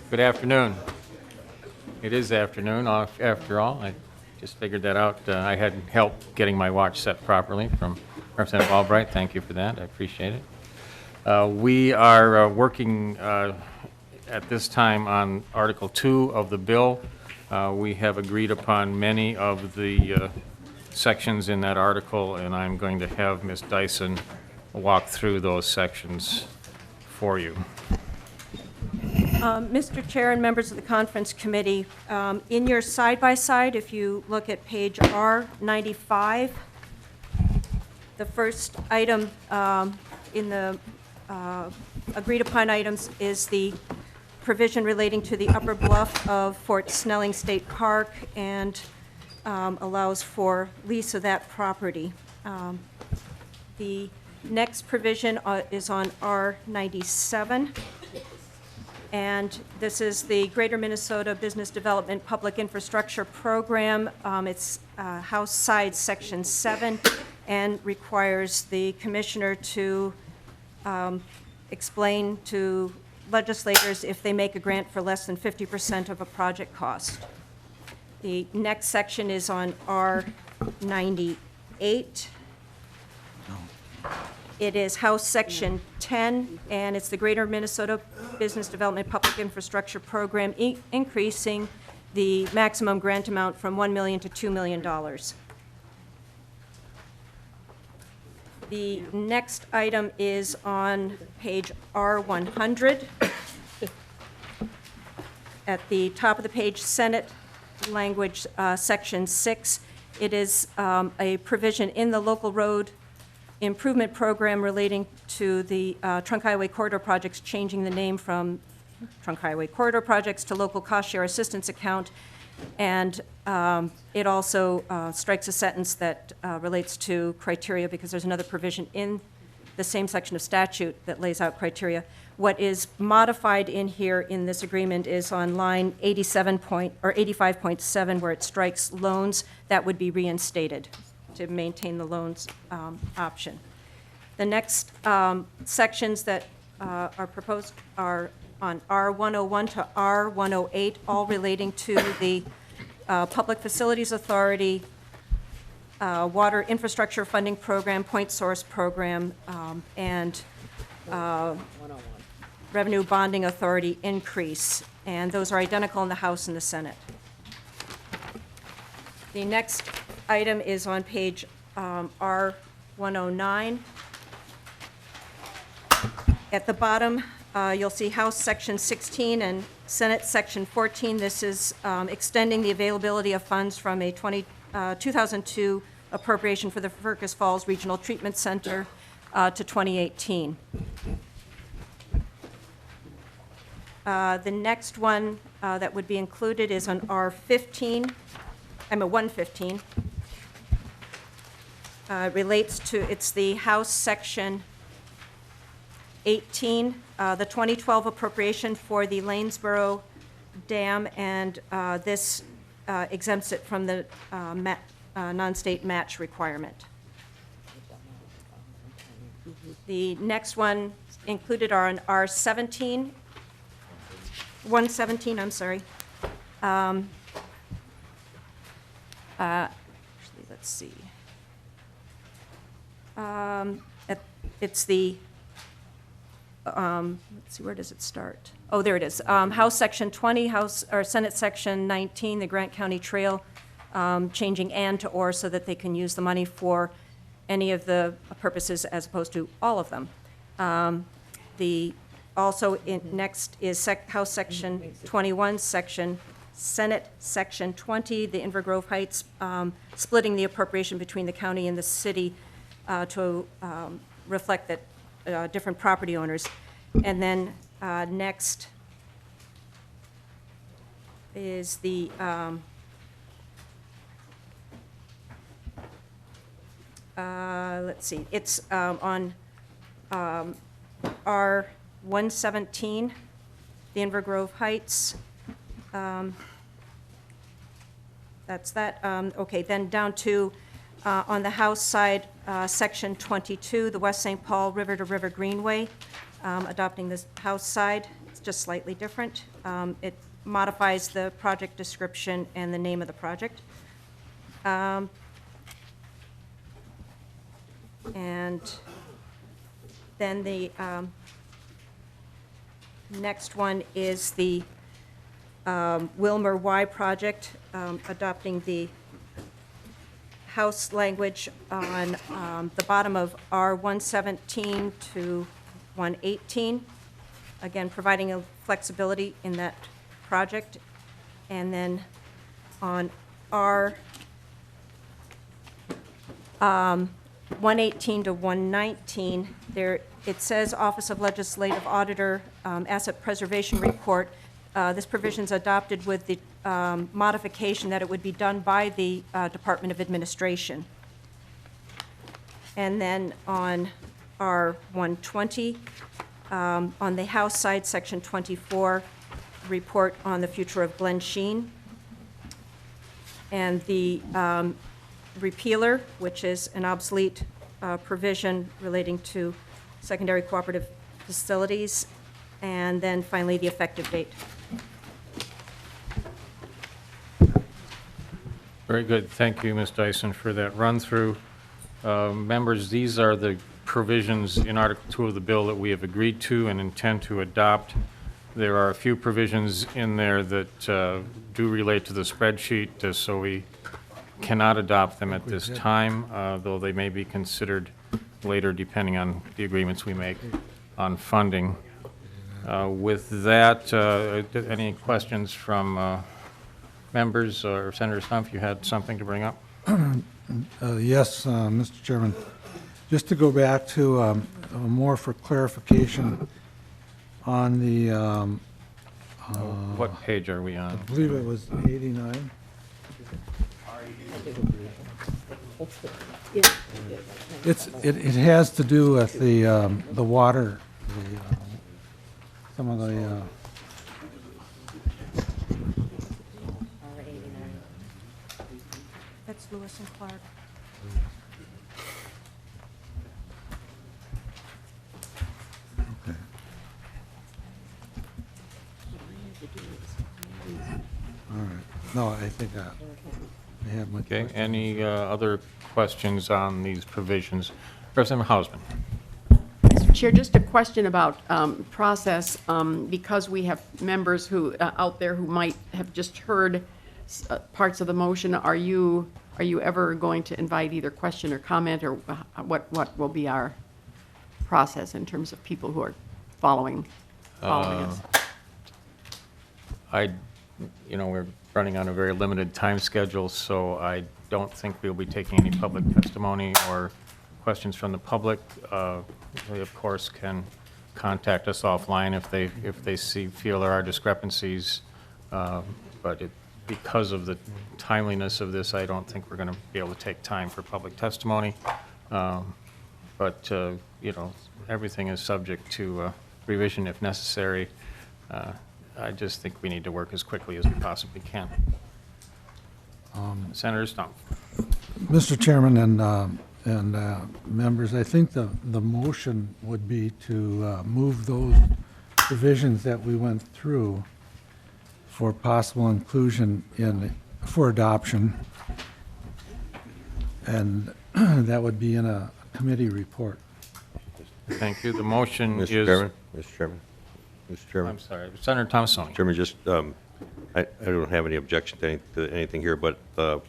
Good afternoon. It is afternoon, after all. I just figured that out. I had help getting my watch set properly from Representative Albright. Thank you for that. I appreciate it. We are working at this time on Article 2 of the bill. We have agreed upon many of the sections in that article, and I'm going to have Ms. Dyson walk through those sections for you. Mr. Chair and members of the Conference Committee, in your side-by-side, if you look at page R95, the first item in the agreed-upon items is the provision relating to the upper bluff of Fort Snelling State Park and allows for lease of that property. The next provision is on R97. And this is the Greater Minnesota Business Development Public Infrastructure Program. It's House Side Section 7 and requires the commissioner to explain to legislators if they make a grant for less than 50% of a project cost. The next section is on R98. It is House Section 10, and it's the Greater Minnesota Business Development Public Infrastructure Program, increasing the maximum grant amount from $1 million to $2 million. The next item is on page R100. At the top of the page, Senate language, Section 6. It is a provision in the local road improvement program relating to the Trunk Highway Corridor projects, changing the name from Trunk Highway Corridor projects to local cost share assistance account. And it also strikes a sentence that relates to criteria, because there's another provision in the same section of statute that lays out criteria. What is modified in here in this agreement is on line 85.7, where it strikes loans. That would be reinstated to maintain the loans option. The next sections that are proposed are on R101 to R108, all relating to the Public Facilities Authority, Water Infrastructure Funding Program, Point Source Program, and Revenue Bonding Authority increase. And those are identical in the House and the Senate. The next item is on page R109. At the bottom, you'll see House Section 16 and Senate Section 14. This is extending the availability of funds from a 2002 appropriation for the Fergus Falls Regional Treatment Center to 2018. The next one that would be included is on R15. I'm at 115. Relates to, it's the House Section 18, the 2012 appropriation for the Lanesboro Dam, and this exempts it from the non-state match requirement. The next one included are on R17, 117, I'm sorry. Actually, let's see. It's the, let's see, where does it start? Oh, there it is. House Section 20, Senate Section 19, the Grant County Trail, changing "and" to "or" so that they can use the money for any of the purposes as opposed to all of them. Next is House Section 21, Senate Section 20, the Inver Grove Heights, splitting the appropriation between the county and the city to reflect that different property owners. And then next is the let's see, it's on R117, the Inver Grove Heights. That's that. Okay, then down to on the House side, Section 22, the West St. Paul River to River Greenway, adopting this House side. It's just slightly different. It modifies the project description and the name of the project. And then the next one is the Wilmer Y project, adopting the house language on the bottom of R117 to 118. Again, providing a flexibility in that project. And then on R118 to 119, there, it says Office of Legislative Auditor, Asset Preservation Report. This provision is adopted with the modification that it would be done by the Department of Administration. And then on R120, on the House side, Section 24, report on the future of Glen Sheen. And the repealer, which is an obsolete provision relating to secondary cooperative facilities. And then finally, the effective date. Very good. Thank you, Ms. Dyson, for that run-through. Members, these are the provisions in Article 2 of the bill that we have agreed to and intend to adopt. There are a few provisions in there that do relate to the spreadsheet, so we cannot adopt them at this time, though they may be considered later depending on the agreements we make on funding. With that, any questions from members, or Senator Stumpf, you had something to bring up? Yes, Mr. Chairman. Just to go back to more for clarification on the, What page are we I on? believe it was 89. It has to do with the water, some of the, That's Lewis and Clark. okay. All right. No, I think I have my Okay, question. any other questions on these provisions? Representative Hausman. Mr. Chair, just a question about process, because we have members who, out there who might have just heard parts of the motion. Are you ever going to invite either question or comment, or what will be our process in terms of people who are following us? We're running on a very limited time schedule, so I don't think we'll be taking any public testimony or questions from the public. They, of course, can contact us offline if they feel there are discrepancies, but because of the timeliness of this, I don't think we're going to be able to take time for public testimony. But everything is subject to revision if necessary. I just think we need to work as quickly as we possibly can. Senator Stumpf. Mr. Chairman and members, I think the motion would be to move those provisions that we went through for possible inclusion for adoption, and that would be in a committee report. Thank you. The motion is... Mr. Chairman, Mr. Chairman, Mr. Chairman. I'm sorry. Senator Thomasoni. Chairman, just, I don't have any objection to anything here, but the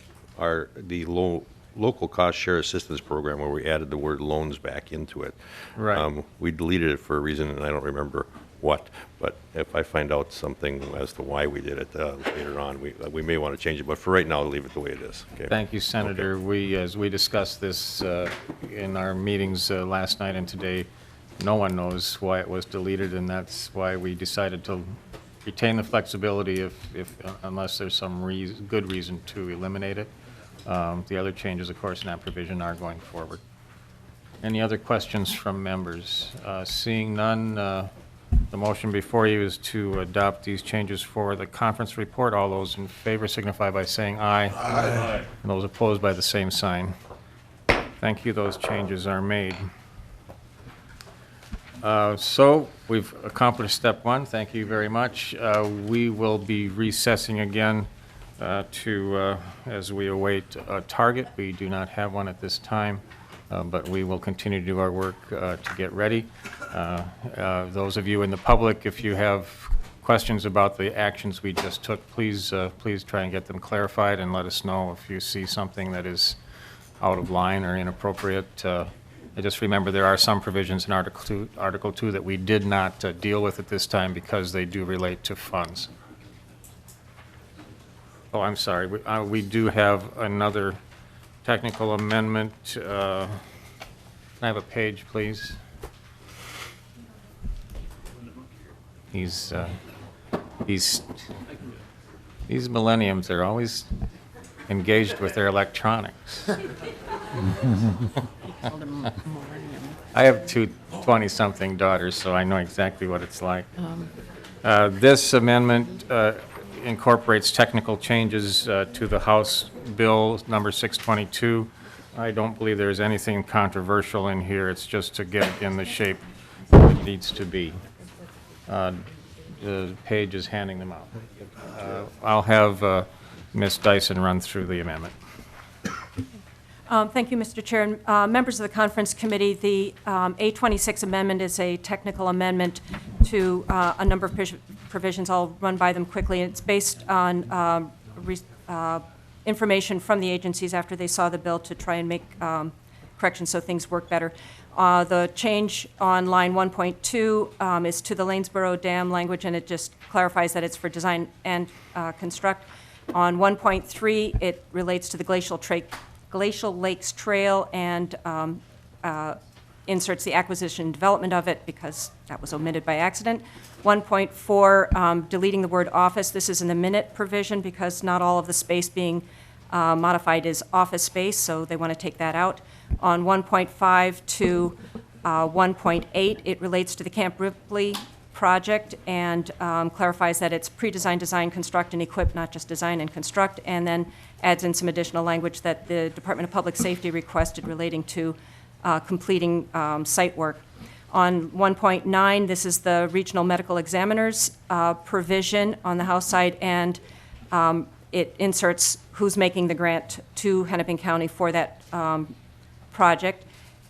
local cost share assistance program, where we added the word loans back into it. Right. We deleted it for a reason, and I don't remember what, but if I find out something as to why we did it later on, we may want to change it, but for right now, leave it the way it is. Okay. Thank you, Senator. Okay. As we discussed this in our meetings last night and today, no one knows why it was deleted, and that's why we decided to retain the flexibility unless there's some good reason to eliminate it. The other changes, of course, in that provision are going forward. Any other questions from members? Seeing none, the motion before you is to adopt these changes for the conference report. All those in favor signify by saying aye. Aye. And those opposed by the same sign. Thank you. Those changes are made. So we've accomplished step one. Thank you very much. We will be recessing again as we await a target. We do not have one at this time, but we will continue to do our work to get ready. Those of you in the public, if you have questions about the actions we just took, please try and get them clarified and let us know if you see something that is out of line or inappropriate. Just remember there are some provisions in Article 2 that we did not deal with at this time because they do relate to funds. Oh, I'm sorry. We do have another technical amendment. Can I have a page, please? These millenniums are always engaged with their electronics. I have two 20-something daughters, so I know exactly what it's like. This amendment incorporates technical changes to the House Bill number 622. I don't believe there's anything controversial in here. It's just to get it in the shape it needs to be. The page is handing them out. I'll have Ms. Dyson run through the amendment. Thank you, Mr. Chair. And, members of the Conference Committee, the A26 amendment is a technical amendment to a number of provisions. I'll run by them quickly. It's based on information from the agencies after they saw the bill to try and make corrections so things work better. The change on line 1.2 is to the Lanesboro Dam language, and it just clarifies that it's for design and construct. On 1.3, it relates to the Glacial Lakes Trail and inserts the acquisition and development of it because that was omitted by accident. 1.4, deleting the word office. This is in the minute provision because not all of the space being modified is office space, so they want to take that out. On 1.5 to 1.8, it relates to the Camp Ripley project and clarifies that it's pre-design, design, construct, and equip, not just design and construct, and then adds in some additional language that the Department of Public Safety requested relating to completing site work. On 1.9, this is the regional medical examiners provision on the House side, and it inserts who's making the grant to Hennepin County for that project.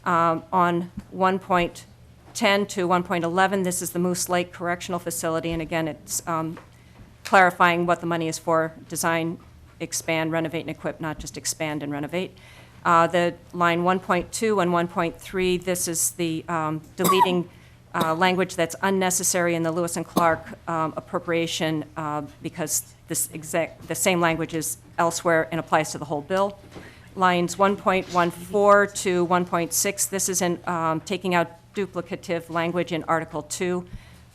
On 1.10 to 1.11, this is the Moose Lake Correctional Facility, and again, it's clarifying what the money is for: design, expand, renovate, and equip, not just expand and renovate. The line 1.2 and 1.3, this is the deleting language that's unnecessary in the Lewis and Clark appropriation because the same language is elsewhere and applies to the whole bill. Lines 1.14 to 1.6, this is in taking out duplicative language in Article 2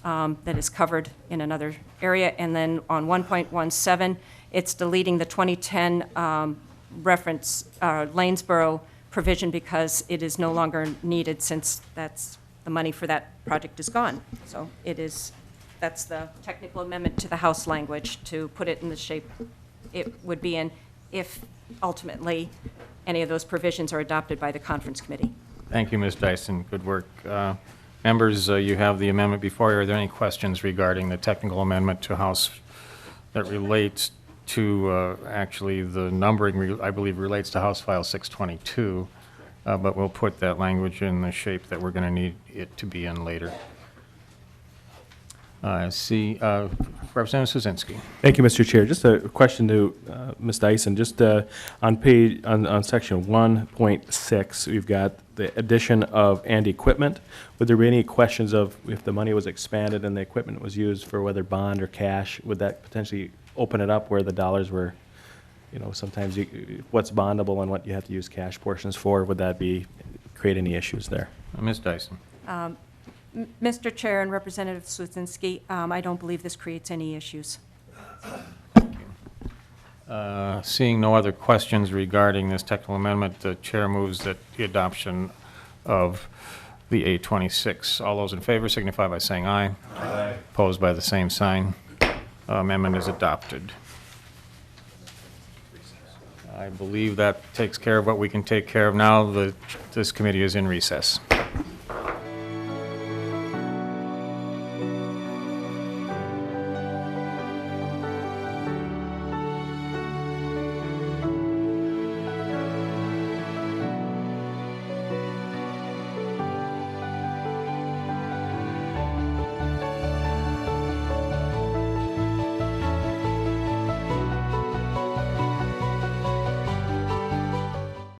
that is covered in another area. And then on 1.17, it's deleting the 2010 reference Lanesboro provision because it is no longer needed since that's the money for that project is gone. So that's the technical amendment to the House language to put it in the shape it would be in if ultimately any of those provisions are adopted by the Conference Committee. Thank you, Ms. Dyson. Good work. Members, you have the amendment before you. Are there any questions regarding the technical amendment to House that relates to actually the numbering, I believe, relates to House File 622, but we'll put that language in the shape that we're going to need it to be in later. See, Representative Suzinski. Thank you, Mr. Chair. Just a question to Ms. Dyson. Just on section 1.6, we've got the addition of and equipment. Would there be any questions of if the money was expanded and the equipment was used for whether bond or cash? Would that potentially open it up where the dollars were, sometimes what's bondable and what you have to use cash portions for? Would that create any issues there? Ms. Dyson. Mr. Chair and Representative Suzinski, I don't believe this creates any issues. Seeing no other questions regarding this technical amendment, the chair moves that the adoption of the A26. All those in favor signify by saying aye. Aye. Opposed by the same sign. Amendment is adopted. I believe that takes care of what we can take care of now. This committee is in recess.